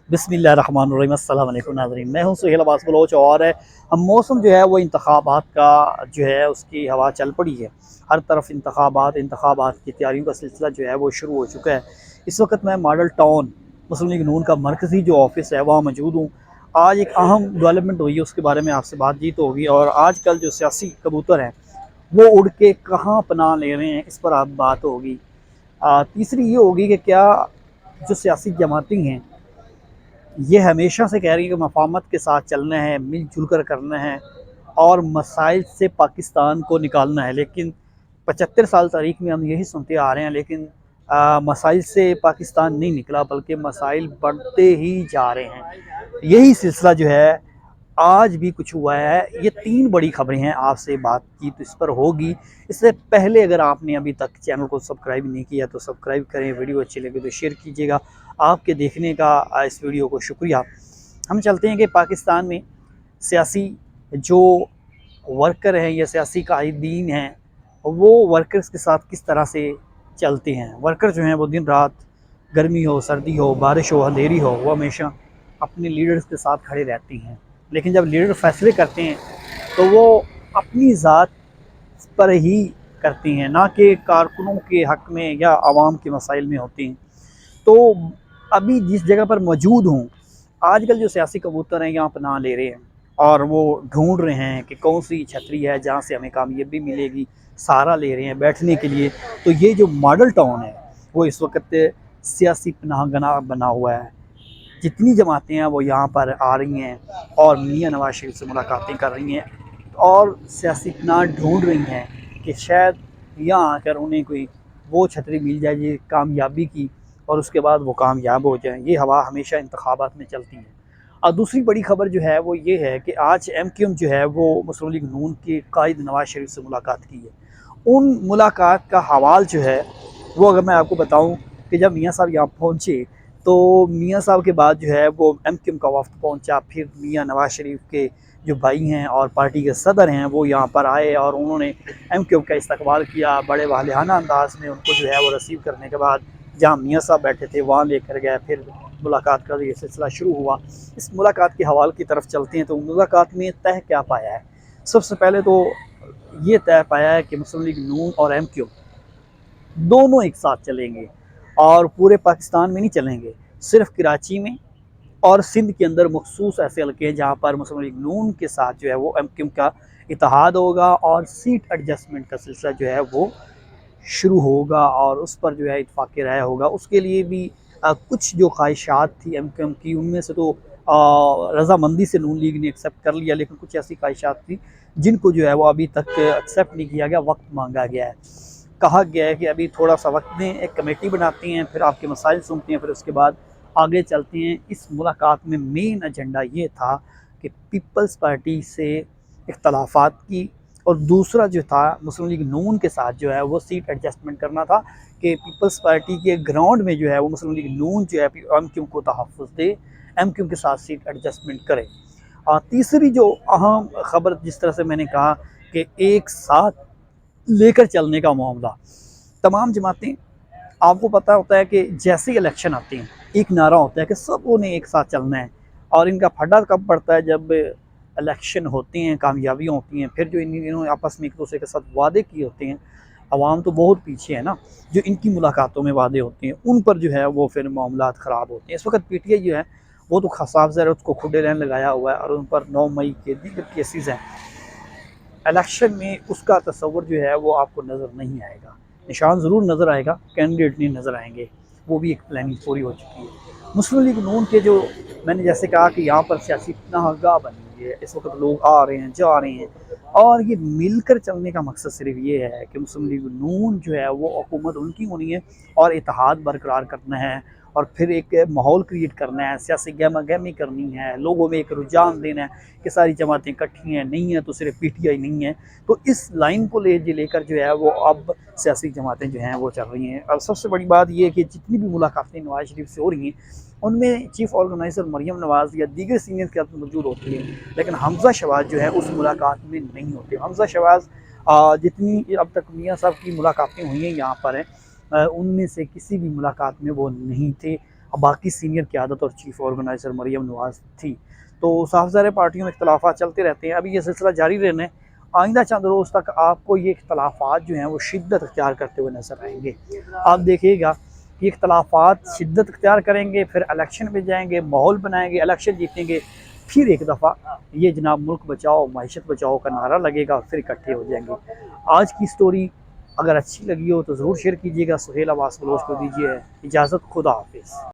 बिस्मिल्लाहिर्रहमानिर्रहीम। अस्सलाम वालेकुम नाज़रीन, मैं हूं सुहेल अब्बास बलोच। और हम मौसम जो है वो इंतखाबात का जो है उसकी हवा चल पड़ी है। हर तरफ इंतखाबात की तैयारियों का सिलसिला जो है वो शुरू हो चुका है। इस वक्त मैं मॉडल टाउन मुस्लिम लीग नून का मरकज़ी जो ऑफिस है वहाँ मौजूद हूँ। आज एक अहम डेवलपमेंट हुई है, उसके बारे में आपसे बातचीत होगी। और आजकल जो सियासी कबूतर हैं वो उड़ के कहाँ पनाह ले रहे हैं, इस पर आप बात होगी। तीसरी ये होगी कि क्या जो सियासी जमातें हैं ये हमेशा से कह रही है कि मफाहमत के साथ चलना है, मिलजुल कर करना है और मसाइल से पाकिस्तान को निकालना है। लेकिन 75 साल तारीख में हम यही सुनते आ रहे हैं, लेकिन मसाइल से पाकिस्तान नहीं निकला बल्कि मसाइल बढ़ते ही जा रहे हैं। यही सिलसिला जो है आज भी कुछ हुआ है। ये तीन बड़ी खबरें हैं, आपसे बातचीत इस पर होगी। इससे पहले अगर आपने अभी तक चैनल को सब्सक्राइब नहीं किया तो सब्सक्राइब करें, वीडियो अच्छी लगे तो शेयर कीजिएगा। आपके देखने का इस वीडियो को शुक्रिया। हम चलते हैं कि पाकिस्तान में सियासी जो वर्कर हैं या सियासी कायदीन हैं वो वर्कर्स के साथ किस तरह से चलते हैं। वर्कर जो हैं वो दिन रात, गर्मी हो, सर्दी हो, बारिश हो, अंधेरी हो, वो हमेशा अपने लीडर्स के साथ खड़े रहती हैं। लेकिन जब लीडर फैसले करते हैं तो वो अपनी ज़ात पर ही करती हैं, ना कि कारकुनों के हक़ में या आवाम के मसाइल में होती हैं। तो अभी जिस जगह पर मौजूद हूँ, आजकल जो सियासी कबूतर हैं यहाँ पनाह ले रहे हैं और वो ढूंढ रहे हैं कि कौन सी छतरी है जहाँ से हमें कामयाबी मिलेगी। सहारा ले रहे हैं बैठने के लिए। तो ये जो मॉडल टाउन है वो इस वक्त सियासी पनाहगाह बना हुआ है। जितनी जमातें हैं वो यहाँ पर आ रही हैं और मियाँ नवाज शरीफ से मुलाकातें कर रही हैं और सियासी पनाह ढूंढ रही हैं कि शायद यहाँ आकर उन्हें कोई वो छतरी मिल जाए ये कामयाबी की, और उसके बाद वो कामयाब हो जाएँ। ये हवा हमेशा इंतखाबात में चलती है। और दूसरी बड़ी खबर जो है वो ये है कि आज MQM जो है वो मुस्लिम लीग नून के कायद नवाज शरीफ से मुलाकात की है। उन मुलाकात का हवाल जो है वो अगर मैं आपको बताऊं कि जब मियाँ साहब यहाँ पहुँचे तो मियाँ साहब के बाद जो है वो MQM का वफ्द पहुँचा। फिर मियाँ नवाज शरीफ के जो भाई हैं और पार्टी के सदर हैं वो यहाँ पर आए और उन्होंने MQM का इस्तकबाल किया। बड़े वालिहाना अंदाज में उनको जो है वो रिसीव करने के बाद जहाँ मियाँ साहब बैठे थे वहाँ लेकर गए। फिर मुलाकात का ये सिलसिला शुरू हुआ। इस मुलाकात के हवाले की तरफ चलते हैं। तो मुलाकात में तय क्या पाया है? सबसे पहले तो ये तय पाया है कि मुस्लिम लीग नून और MQM दोनों एक साथ चलेंगे और पूरे पाकिस्तान में नहीं चलेंगे, सिर्फ कराची में और सिंध के अंदर मखसूस ऐसे हल्के हैं जहाँ पर मुस्लिम लीग नून के साथ जो है वो MQM का इत्तेहाद होगा और सीट एडजस्टमेंट का सिलसिला जो है वो शुरू होगा और उस पर जो है इत्फाक़ राय होगा। उसके लिए भी कुछ जो ख्वाहिशात थी MQM की उनमें से तो रज़ामंदी से नून लीग ने एक्सेप्ट कर लिया, लेकिन कुछ ऐसी ख्वाहिशात थी जिनको जो है वो अभी तक एक्सेप्ट नहीं किया गया, वक्त मांगा गया है। कहा गया है कि अभी थोड़ा सा वक्त दें, एक कमेटी बनाते हैं, फिर आपके मसाइल सुनते हैं, फिर उसके बाद आगे चलते हैं। इस मुलाकात में मेन एजेंडा ये था कि पीपल्स पार्टी से इख्तलाफात की और दूसरा जो था मुस्लिम लीग नून के साथ जो है वो सीट एडजस्टमेंट करना था कि पीपल्स पार्टी के ग्राउंड में जो है वो मुस्लिम लीग नून जो है MQM को तहफ़्फ़ुज़ दे, MQM के साथ सीट एडजस्टमेंट करे। और तीसरी जो अहम खबर, जिस तरह से मैंने कहा कि एक साथ लेकर चलने का मामला, तमाम जमातें, आपको पता होता है कि जैसे ही इलेक्शन आते हैं एक नारा होता है कि सबों ने एक साथ चलना है। और इनका फड्डा कब पड़ता है? जब इलेक्शन होते हैं, कामयाबियाँ होती हैं, फिर जो इन्होंने आपस में एक दूसरे के साथ वादे किए होते हैं, अवाम तो बहुत पीछे है ना, जो इनकी मुलाकातों में वादे होते हैं उन पर जो है वो फिर मामलात ख़राब होते हैं। इस वक्त PTI जो है वो तो खसाब ज़र उसको खुडे रहन लगाया हुआ है और उन पर 9 मई के दीगर केसेस हैं। इलेक्शन में उसका तस्वर जो है वो आपको नज़र नहीं आएगा। निशान ज़रूर नज़र आएगा, कैंडिडेट नहीं नज़र आएंगे। वो भी एक प्लानिंग पूरी हो चुकी है। मुस्लिम लीग नून के जो, मैंने जैसे कहा कि यहाँ पर सियासी पनाहगाह बनी हुई है। इस वक्त लोग आ रहे हैं, जा रहे हैं और ये मिलकर चलने का मकसद सिर्फ ये है कि मुस्लिम लीग नून जो है वो हुकूमत उनकी होनी है और इत्तेहाद बरकरार करना है और फिर एक माहौल क्रिएट करना है, सियासी गहमा गहमी करनी है, लोगों में एक रुझान देना है कि सारी जमातें इकट्ठी हैं, नहीं हैं तो सिर्फ PTI नहीं है। तो इस लाइन को लेकर जो है वो अब सियासी जमातें जो हैं वो चल रही हैं। और सबसे बड़ी बात ये है कि जितनी भी मुलाकातें नवाज शरीफ से हो रही हैं उनमें चीफ़ ऑर्गेनाइज़र मरियम नवाज़ या दीगर सीनियर क़यादत मौजूद होती हैं, लेकिन हमज़ा शहबाज जो है उस मुलाकात में नहीं होते। हमज़ा शहबाज जितनी अब तक मियाँ साहब की मुलाकातें हुई हैं यहाँ पर हैं, उनमें से किसी भी मुलाकात में वो नहीं थे बाकी सीनियर क़यादत और चीफ ऑर्गेनाइज़र मरीम नवाज़ थी। तो साफ ज़ाहिर है पार्टियों में इख्तलाफात चलते रहते हैं, अभी ये सिलसिला जारी रहने, आइंदा चंद रोज़ तक आपको ये इख्तलाफात जो हैं वो शिद्दत अख्तियार करते हुए नज़र आएंगे। आप देखिएगा कि इख्तलाफात शिद्दत अख्तियार करेंगे, फिर इलेक्शन में जाएंगे, माहौल बनाएंगे, इलेक्शन जीतेंगे, फिर एक दफ़ा ये जनाब मुल्क बचाओ मईशत बचाओ का नारा लगेगा, फिर इकट्ठे हो जाएंगे। आज की स्टोरी अगर अच्छी लगी हो तो ज़रूर शेयर कीजिएगा। सुहेल अब्बास बलोच को दीजिए इजाज़त, खुदा हाफिज़।